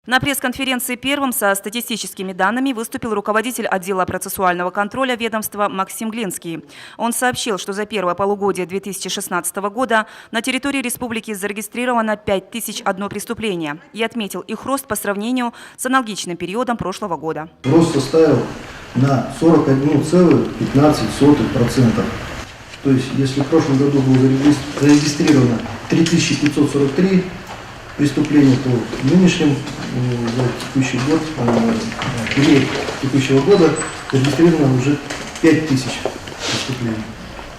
На пресс-конференции первым со статистическими данными выступил руководитель отдела процессуального контроля ведомства Максим Глинский. Он сообщил, что за первое полугодие 2016 года на территории республики зарегистрировано 5001 преступление и отметил их рост по сравнению с аналогичным периодом прошлого года. Рост составил на 41,15%. То есть, если в прошлом году было зарегистрировано 3543 преступления, то в нынешнем, за текущий год, период текущего года зарегистрировано уже 5000 преступлений.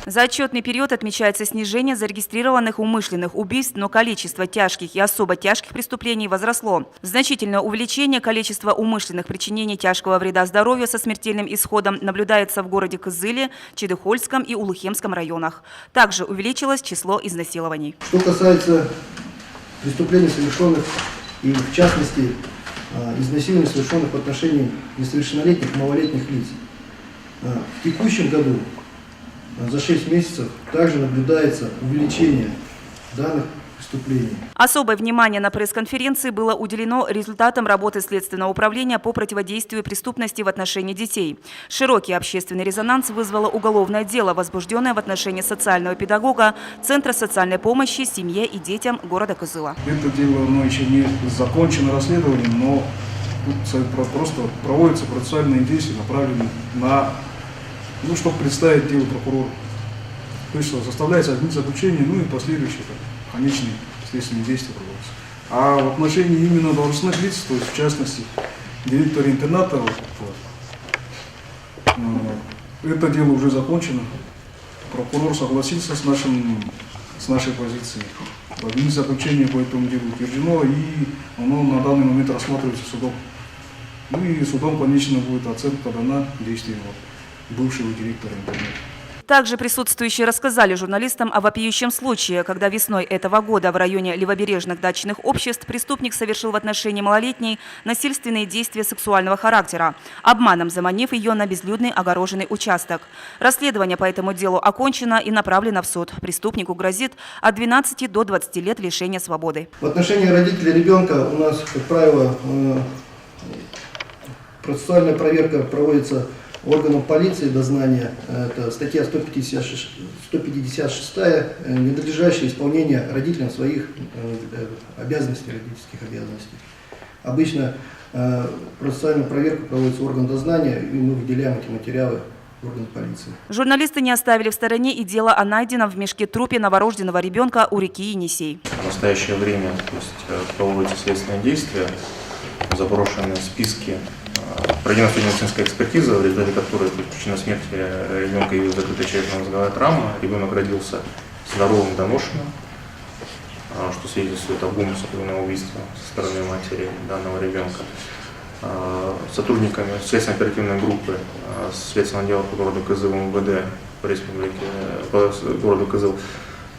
За отчетный период отмечается снижение зарегистрированных умышленных убийств, но количество тяжких и особо тяжких преступлений возросло. Значительное увеличение количества умышленных причинений тяжкого вреда здоровью со смертельным исходом наблюдается в городе Кызыле, Чедыхольском и Улухемском районах. Также увеличилось число изнасилований. Что касается преступлений, совершенных и, в частности, изнасилований, совершенных в отношении несовершеннолетних и малолетних лиц, в текущем году за 6 месяцев также наблюдается увеличение данных преступлений. Особое внимание на пресс-конференции было уделено результатам работы Следственного управления по противодействию преступности в отношении детей. Широкий общественный резонанс вызвало уголовное дело, возбужденное в отношении социального педагога Центра социальной помощи семье и детям города Кызыла. Это дело еще не закончено расследованием, но просто проводятся процессуальные действия, направленные на, чтобы представить дело прокурору. То есть составляется заключение, и последующие конечные следственные действия проводятся. А в отношении именно должностных лиц, то есть в частности директора интерната, это дело уже закончено. Прокурор согласился с нашей позицией. Заключение по этому делу утверждено, и оно на данный момент рассматривается судом. И судом, конечно, будет оценка дана действиям бывшего директора интерната. Также присутствующие рассказали журналистам о вопиющем случае, когда весной этого года в районе левобережных дачных обществ преступник совершил в отношении малолетней насильственные действия сексуального характера, обманом заманив ее на безлюдный огороженный участок. Расследование по этому делу окончено и направлено в суд. Преступнику грозит от 12 до 20 лет лишения свободы. В отношении родителей ребенка у нас, как правило, процессуальная проверка проводится органам полиции, дознания. Это статья 156, ненадлежащее исполнение родителям своих обязанностей, родительских обязанностей. Обычно процессуальную проверку проводится орган дознания, и мы выделяем эти материалы в органы полиции. Журналисты не оставили в стороне и дело о найденном в мешке трупе новорожденного ребенка у реки Енисей. В настоящее время проводятся следственные действия, заброшенные списки. Проведена судебно-медицинская экспертиза, в результате которой причина смерти ребенка явилась закрытая черепно-мозговая травма. Ребенок родился здоровым, доношенным, что свидетельствует об умысле на убийство со стороны матери данного ребенка. Сотрудниками следственно-оперативной группы Следственного отдела по городу Кызыл МВД по городу Кызыл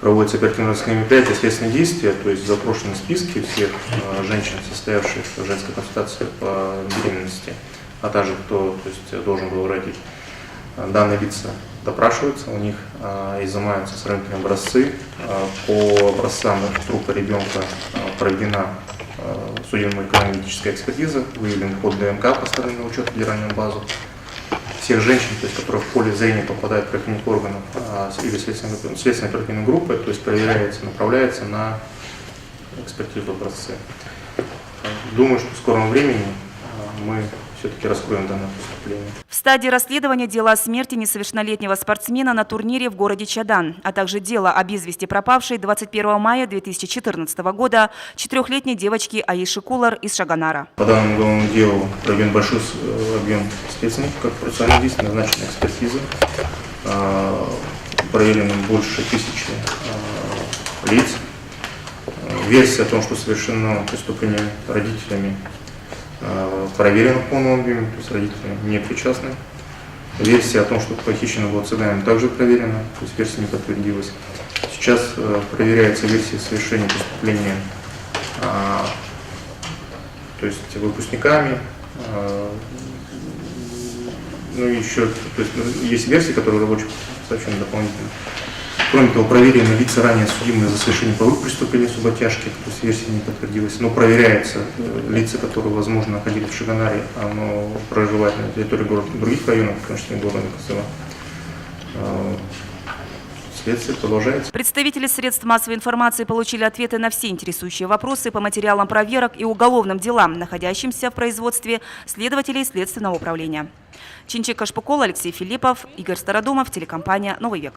проводятся оперативно-розыскные мероприятия, следственные действия, то есть запрошены списки всех женщин, состоявших в женской консультации по беременности, а также кто должен был родить. Данные лица допрашиваются, у них изымаются сравнительные образцы. По образцам трупа ребенка проведена судебно-экономическая экспертиза, выявлен код ДНК по стороне учета федеральную базу. Всех женщин, которые в поле зрения попадают в профильных органов или следственной оперативной группы, то есть проверяется, направляется на экспертизу образцы. Думаю, что в скором времени мы все-таки раскроем данное преступление. В стадии расследования дело о смерти несовершеннолетнего спортсмена на турнире в городе Чадан, а также дело о без вести пропавшей 21 мая 2014 года 4-летней девочки Аиши Кулар из Шаганара. По данному уголовному делу проведен большой объем следственных, как процессуальных действий, назначена экспертиза. Проверено больше 1000 лиц. Версия о том, что совершено преступление родителями, проверено в полном объеме, то есть родители не причастны. Версия о том, что похищено было цыганами, также проверена, то есть версия не подтвердилась. Сейчас проверяется версия совершения преступления, то есть выпускниками. Еще есть версии, которые рабочие сообщения дополнительно. Кроме того, проверены лица, ранее судимые за совершение половых преступлений особо тяжких, то есть версия не подтвердилась, но проверяются лица, которые, возможно, находились в Шагонаре, но проживают на территории города, других районов, в том числе города Кызыла. Следствие продолжается. Представители средств массовой информации получили ответы на все интересующие вопросы по материалам проверок и уголовным делам, находящимся в производстве следователей Следственного управления. Чинчик Кашпукол, Алексей Филиппов, Игорь Стародумов, телекомпания «Новый век».